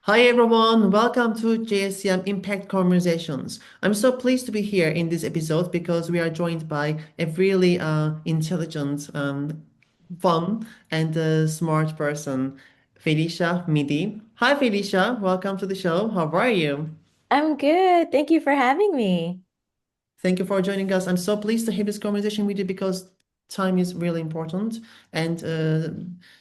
Hi everyone, welcome to JSCM Impact Conversations. I'm so pleased to be here in this episode because we are joined by a really intelligent, fun, and smart person, Phelisha Midy. Hi Phelisha, welcome to the show. How are you? I'm good. Thank you for having me. Thank you for joining us. I'm so pleased to have this conversation with you because time is really important, and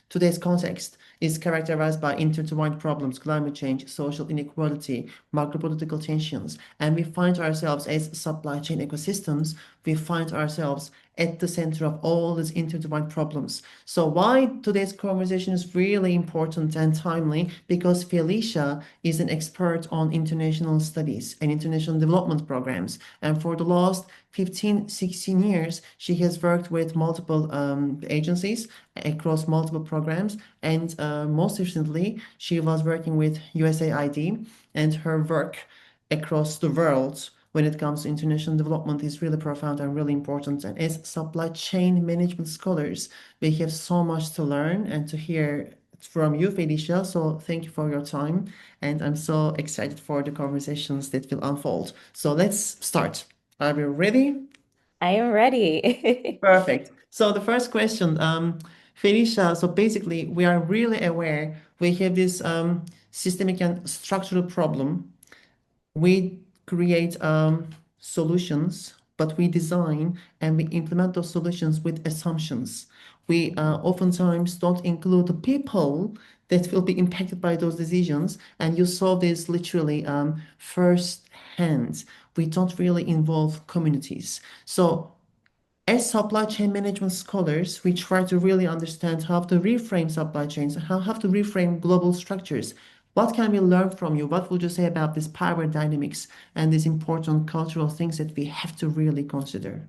today's context is characterized by intertwined problems, climate change, social inequality, macro-political tensions, and we find ourselves as supply chain ecosystems, we find ourselves at the center of all these intertwined problems. So why today's conversation is really important and timely? Because Felicia is an expert on international studies and international development programs. And for the last 15, 16 years, she has worked with multiple agencies across multiple programs. And most recently, she was working with USAID, and her work across the world when it comes to international development is really profound and really important. And as supply chain management scholars, we have so much to learn and to hear from you, Felicia. So thank you for your time. And I'm so excited for the conversations that will unfold. So let's start. Are we ready? I am ready. Perfect. So the first question, Felicia, so basically we are really aware we have this systemic and structural problem. We create solutions, but we design and we implement those solutions with assumptions. We oftentimes don't include the people that will be impacted by those decisions, and you saw this literally first hand. We don't really involve communities. So as supply chain management scholars, we try to really understand how to reframe supply chains, how to reframe global structures. What can we learn from you? What would you say about this power dynamics and these important cultural things that we have to really consider?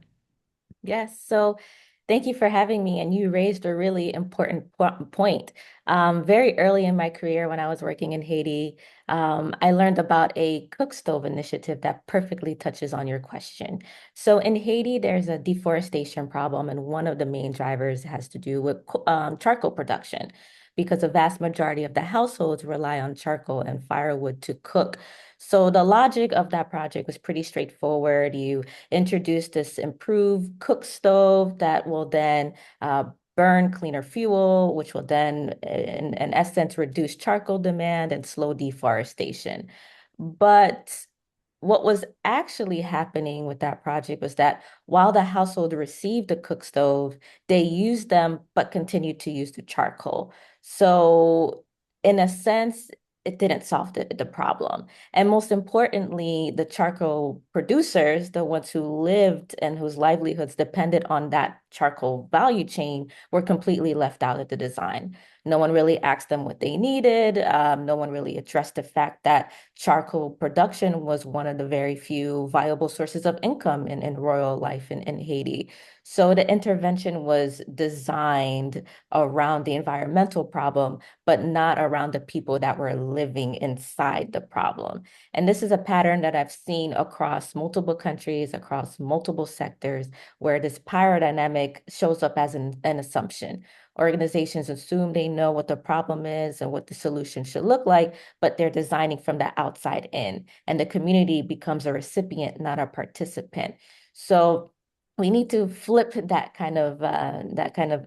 Yes. So thank you for having me. And you raised a really important point. Very early in my career, when I was working in Haiti, I learned about a cook stove initiative that perfectly touches on your question. So in Haiti, there's a deforestation problem, and one of the main drivers has to do with charcoal production, because a vast majority of the households rely on charcoal and firewood to cook. So the logic of that project was pretty straightforward. You introduce this improved cook stove that will then burn cleaner fuel, which will then, in essence, reduce charcoal demand and slow deforestation. But what was actually happening with that project was that while the household received a cook stove, they used them but continued to use the charcoal. So, in a sense, it didn't solve the problem. And most importantly, the charcoal producers, the ones who lived and whose livelihoods depended on that charcoal value chain, were completely left out of the design. No one really asked them what they needed. No one really addressed the fact that charcoal production was one of the very few viable sources of income in rural life in Haiti. So the intervention was designed around the environmental problem, but not around the people that were living inside the problem. And this is a pattern that I've seen across multiple countries, across multiple sectors, where this power dynamic shows up as an assumption. Organizations assume they know what the problem is and what the solution should look like, but they're designing from the outside in, and the community becomes a recipient, not a participant. So we need to flip that kind of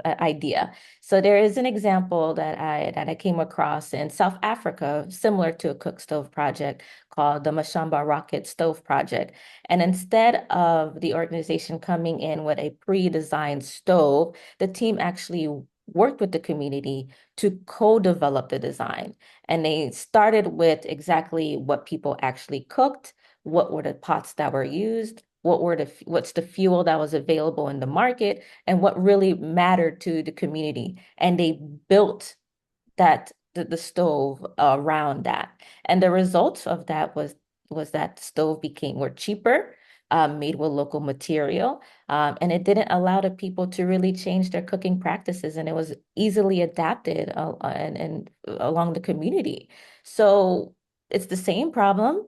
idea. So there is an example that I came across in South Africa, similar to a cook stove project called the Mashamba Rocket Stove Project. And instead of the organization coming in with a pre-designed stove, the team actually worked with the community to co-develop the design. And they started with exactly what people actually cooked, what were the pots that were used, what's the fuel that was available in the market, and what really mattered to the community. And they built the stove around that. And the result of that was that stove became more cheaper, made with local material, and it didn't allow the people to really change their cooking practices, and it was easily adapted and along the community. So it's the same problem,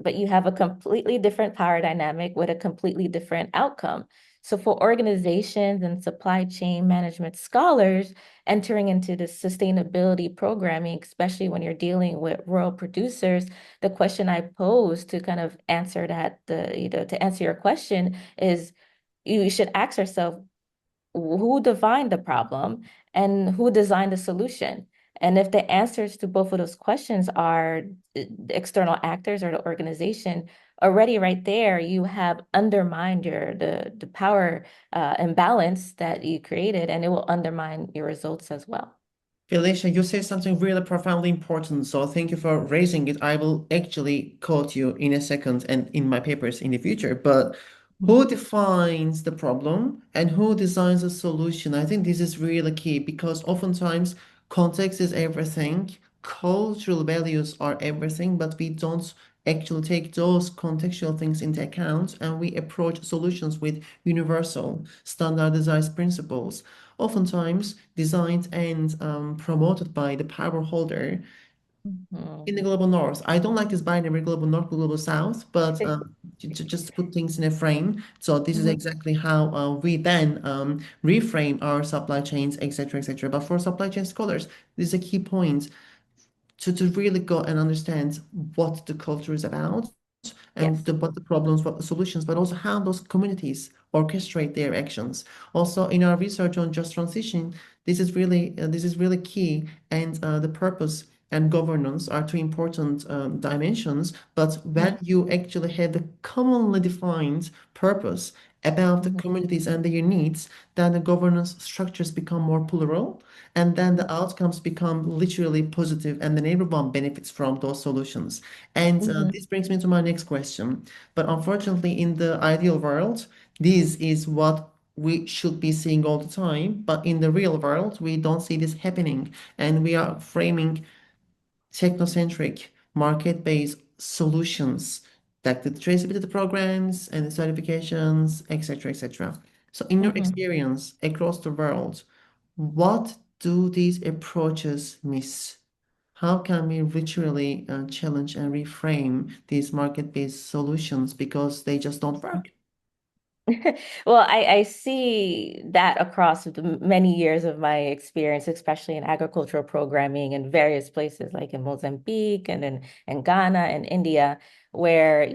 but you have a completely different power dynamic with a completely different outcome. So for organizations and supply chain management scholars entering into the sustainability programming, especially when you're dealing with rural producers, the question I pose to kind of answer to answer your question is you should ask yourself, who defined the problem and who designed the solution? And if the answers to both of those questions are the external actors or the organization, already right there, you have undermined the power imbalance that you created, and it will undermine your results as well. Felicia, you say something really profoundly important, so thank you for raising it. I will actually quote you in a second and in my papers in the future. But who defines the problem and who designs the solution? I think this is really key because oftentimes context is everything, cultural values are everything, but we don't actually take those contextual things into account and we approach solutions with universal, standardized principles, oftentimes designed and promoted by the power holder in the Mhm. global north. I don't like this binary global north, global south, but just to put things in a frame. So this is Mhm. exactly how we then reframe our supply chains, etc., etc. But for supply chain scholars, this is a key point to really go and understand what the culture is about and Yes. what the problems, what the solutions, but also how those communities orchestrate their actions. Also, in our research on just transition, this is really key, and the purpose and governance are two important dimensions. But when Mhm. you actually have the commonly defined purpose about the Mhm. communities and their needs, then the governance structures become more plural, and then the outcomes become literally positive, and then everyone benefits from those solutions. And Mhm. this brings me to my next question. But unfortunately, in the ideal world, this is what we should be seeing all the time. But in the real world, we don't see this happening. And we are framing technocentric, market-based solutions like the traceability programs and the certifications, etc., etc. So, in your Mhm. experience across the world, what do these approaches miss? How can we literally challenge and reframe these market-based solutions because they just don't work? Well, I see that across the many years of my experience, especially in agricultural programming in various places like in Mozambique and in Ghana and India, where,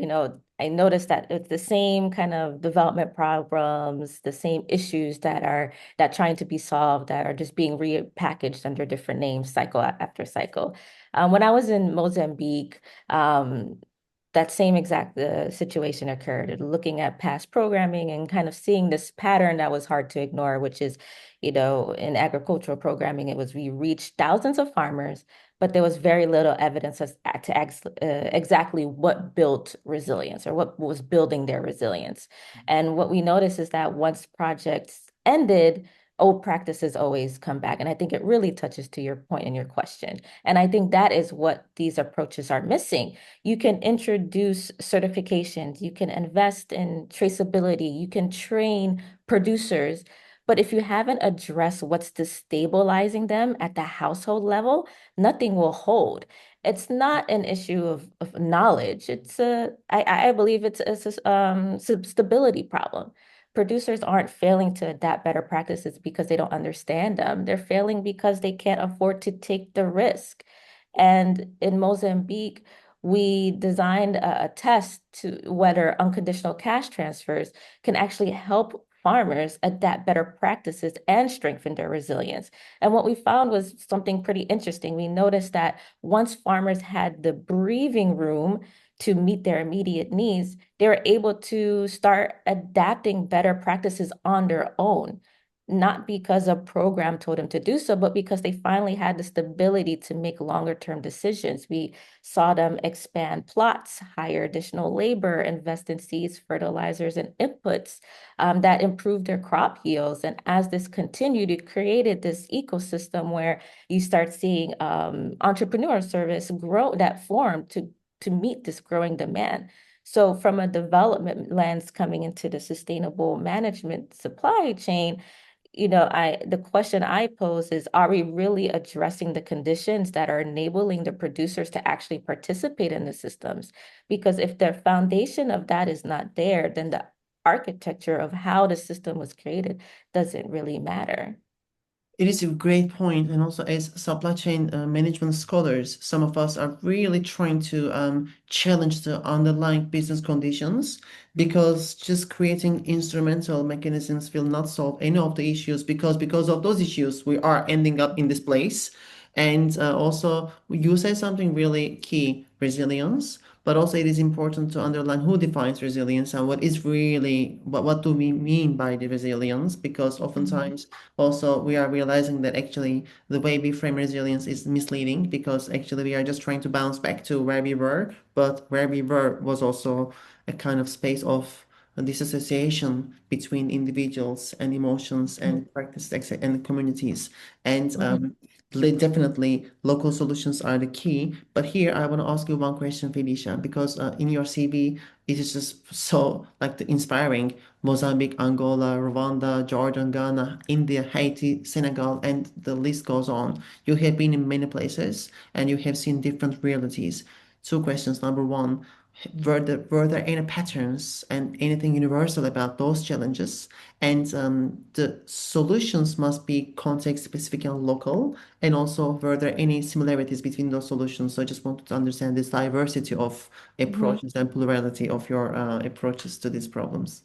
I noticed that it's the same kind of development problems, the same issues that trying to be solved that are just being repackaged under different names cycle after cycle. When I was in Mozambique, that same exact situation occurred, looking at past programming and kind of seeing this pattern that was hard to ignore, which is, in agricultural programming, it was we reached thousands of farmers, but there was very little evidence as to exactly what built resilience or what was building their resilience. And what we noticed is that once projects ended, old practices always come back. And I think it really touches to your point in your question. And I think that is what these approaches are missing. You can introduce certifications, you can invest in traceability, you can train producers. But if you haven't addressed what's destabilizing them at the household level, nothing will hold. It's not an issue of knowledge. I believe it's a stability problem. Producers aren't failing to adapt better practices because they don't understand them. They're failing because they can't afford to take the risk. And in Mozambique, we designed a test to whether unconditional cash transfers can actually help farmers adapt better practices and strengthen their resilience. And what we found was something pretty interesting. We noticed that once farmers had the breathing room to meet their immediate needs, they were able to start adapting better practices on their own, not because a program told them to do so, but because they finally had the stability to make longer term decisions. We saw them expand plots, hire additional labor, invest in seeds, fertilizers, and inputs that improved their crop yields. And as this continued, it created this ecosystem where you start seeing entrepreneur service grow that formed to meet this growing demand. So from a development lens coming into the sustainable management supply chain, the question I pose is, are we really addressing the conditions that are enabling the producers to actually participate in the systems? Because if the foundation of that is not there, then the architecture of how the system was created doesn't really matter. It is a great point, and also as supply chain management scholars, some of us are really trying to challenge the underlying business conditions because just creating instrumental mechanisms will not solve any of the issues because of those issues we are ending up in this place. And also, you say something really key, resilience. But also, it is important to underline who defines resilience and what is really what do we mean by the resilience? Because Mhm. oftentimes also we are realizing that actually the way we frame resilience is misleading because actually we are just trying to bounce back to where we were, but where we were was also a kind of space of disassociation between individuals and emotions Mhm. and practices and communities. And Mhm. definitely local solutions are the key. But here I want to ask you one question, Felicia, because in your CV, it is just so like the inspiring. Mozambique, Angola, Rwanda, Jordan, Ghana, India, Haiti, Senegal, and the list goes on. You have been in many places and you have seen different realities. Two questions. Number one, were there any patterns and anything universal about those challenges? And the solutions must be context specific and local. And also, were there any similarities between those solutions? So I just wanted to understand this diversity of Mhm. approaches and plurality of your approaches to these problems.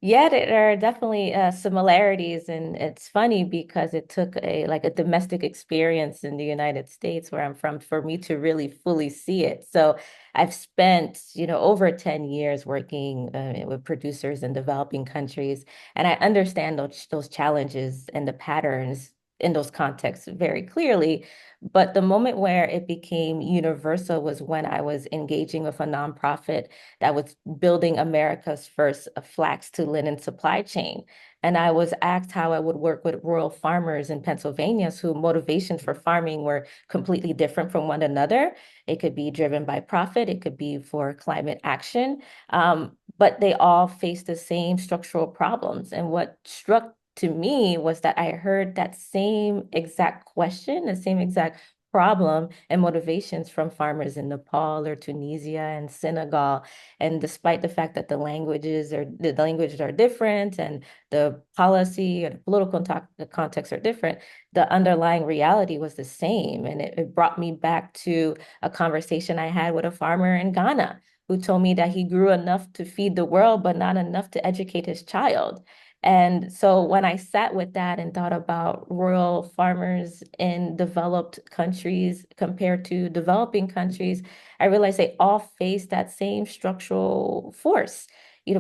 Yeah, there are definitely similarities, and it's funny because it took a domestic experience in the United States where I'm from for me to really fully see it. So I've spent, over 10 years working with producers in developing countries, and I understand those challenges and the patterns in those contexts very clearly. But the moment where it became universal was when I was engaging with a nonprofit that was building America's first flax to linen supply chain. And I was asked how I would work with rural farmers in Pennsylvania whose motivations for farming were completely different from one another. It could be driven by profit, it could be for climate action, but they all face the same structural problems. And what struck to me was that I heard that same exact question, the same exact problem and motivations from farmers in Nepal or Tunisia and Senegal. And despite the fact that the languages are different and the policy or the political contexts are different, the underlying reality was the same. And it brought me back to a conversation I had with a farmer in Ghana who told me that he grew enough to feed the world, but not enough to educate his child. And so when I sat with that and thought about rural farmers in developed countries compared to developing countries, I realized they all face that same structural force.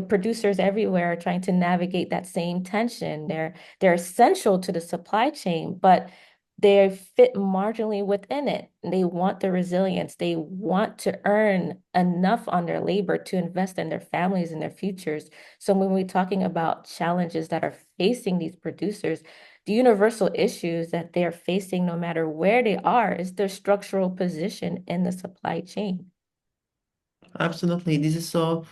Producers everywhere are trying to navigate that same tension. They're essential to the supply chain, but they fit marginally within it. They want the resilience. They want to earn enough on their labor to invest in their families and their futures. So when we're talking about challenges that are facing these producers, the universal issues that they're facing, no matter where they are, is their structural position in the supply chain. Absolutely. This is so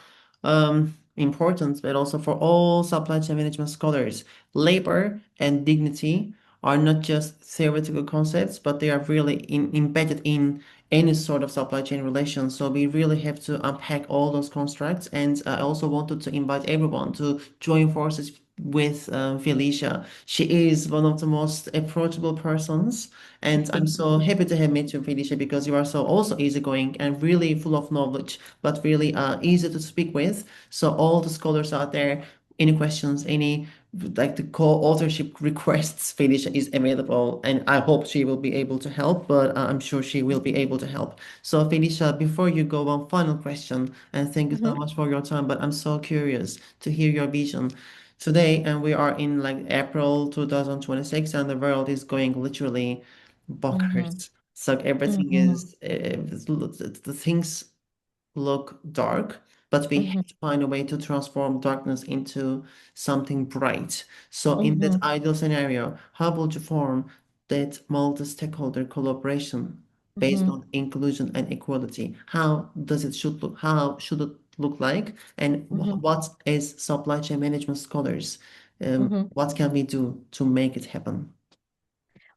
important, but also for all supply chain management scholars, labor and dignity are not just theoretical concepts, but they are really embedded in any sort of supply chain relation. So we really have to unpack all those constructs. And I also wanted to invite everyone to join forces with Felicia. She is one of the most approachable persons, and I'm so happy to have met you, Felicia, because you are so also easygoing and really full of knowledge, but really easy to speak with. So all the scholars out there, any questions, any like the co-authorship requests, Felicia is available, and I hope she will be able to help, but I'm sure she will be able to help. So Felicia, before you go, one final question, and thank you so Mhm. much for your time, but I'm so curious to hear your vision. Today, and we are in like April 2026, and the world is going literally Mhm. bonkers. So everything Mhm. is, the things look dark, but we have Mhm. to find a way to transform darkness into something bright. So in that Mhm. ideal scenario, how would you form that multi-stakeholder collaboration based Mhm. on inclusion and equality? How does it should look? How should it look like? And Mhm. what as supply chain management scholars, Mhm. what can we do to make it happen?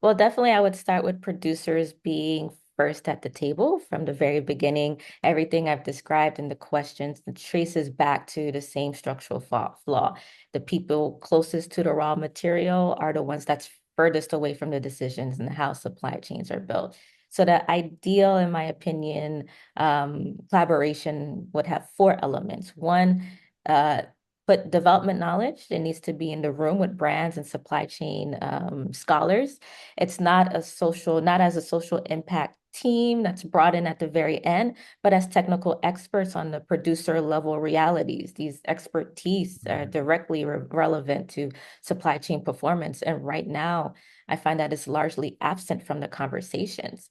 Well, definitely, I would start with producers being first at the table from the very beginning. Everything I've described in the questions it traces back to the same structural flaw. The people closest to the raw material are the ones that's furthest away from the decisions and how supply chains are built. So the ideal, in my opinion, collaboration would have four elements. One, uh, put development knowledge. It needs to be in the room with brands and supply chain scholars. It's not not as a social impact team that's brought in at the very end, but as technical experts on the producer level realities. These expertise are directly relevant to supply chain performance. And right now, I find that is largely absent from the conversations.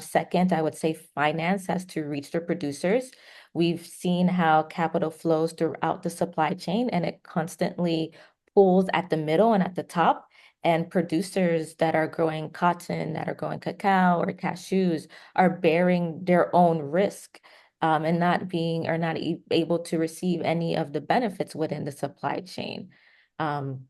Second, I would say finance has to reach the producers. We've seen how capital flows throughout the supply chain and it constantly pulls at the middle and at the top. And producers that are growing cotton, that are growing cacao or cashews are bearing their own risk and not being or not able to receive any of the benefits within the supply chain.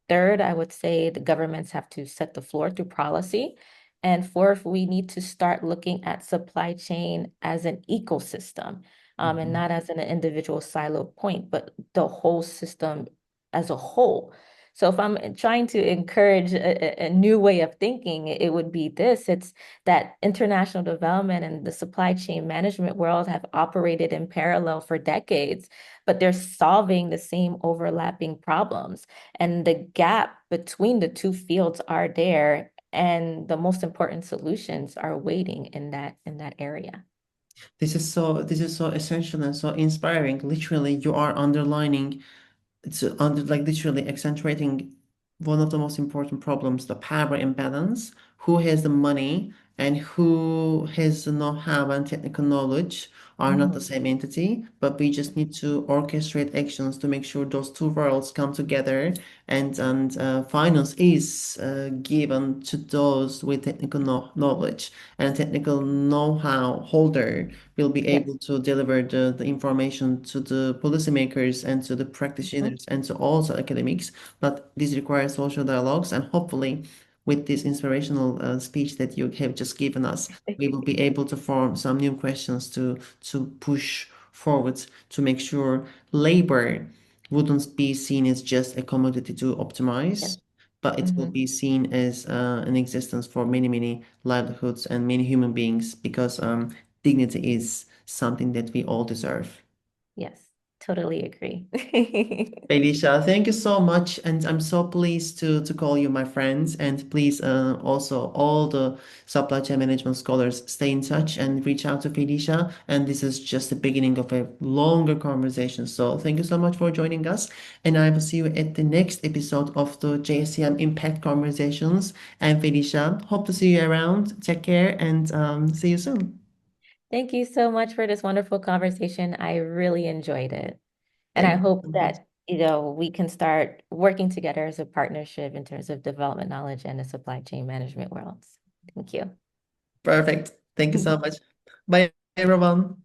Third, I would say the governments have to set the floor through policy. And fourth, we need to start looking at supply chain as an ecosystem and Mhm. not as an individual silo point, but the whole system as a whole. So if I'm trying to encourage a new way of thinking, it would be this. It's that international development and the supply chain management world have operated in parallel for decades, but they're solving the same overlapping problems. And the gap between the two fields are there, and the most important solutions are waiting in that area. This is so essential and so inspiring. Literally, you are underlining it's under like literally accentuating one of the most important problems, the power imbalance. Who has the money and who has the know-how and technical knowledge are not the Mhm. same entity, but we just need to orchestrate actions to make sure those two worlds come together and finance is given to those with technical knowledge and technical know-how holder will be Yes. able to deliver the information to the policymakers and to the Mhm. practitioners and to all the academics. But this requires social dialogues, and hopefully, with this inspirational speech that you have just given us, we will be able to form some new questions to push forward to make sure labor wouldn't be seen as just a commodity to Yes. optimize, but it will Mhm. be seen as an existence for many, many livelihoods and many human beings because dignity is something that we all deserve. Yes. Totally agree. Phelisha, thank you so much, and I'm so pleased to call you my friends. And please, also all the supply chain management scholars, stay in touch and reach out to Phelisha. And this is just the beginning of a longer conversation. So thank you so much for joining us, and I will see you at the next episode of the JSCM Impact Conversations. And Phelisha, hope to see you around. Take care, and see you soon. Thank you so much for this wonderful conversation. I really enjoyed it. And I Thank you hope so much. that, we can start working together as a partnership in terms of development knowledge and the supply chain management worlds. Thank you. Perfect. Thank you so much. Bye, everyone.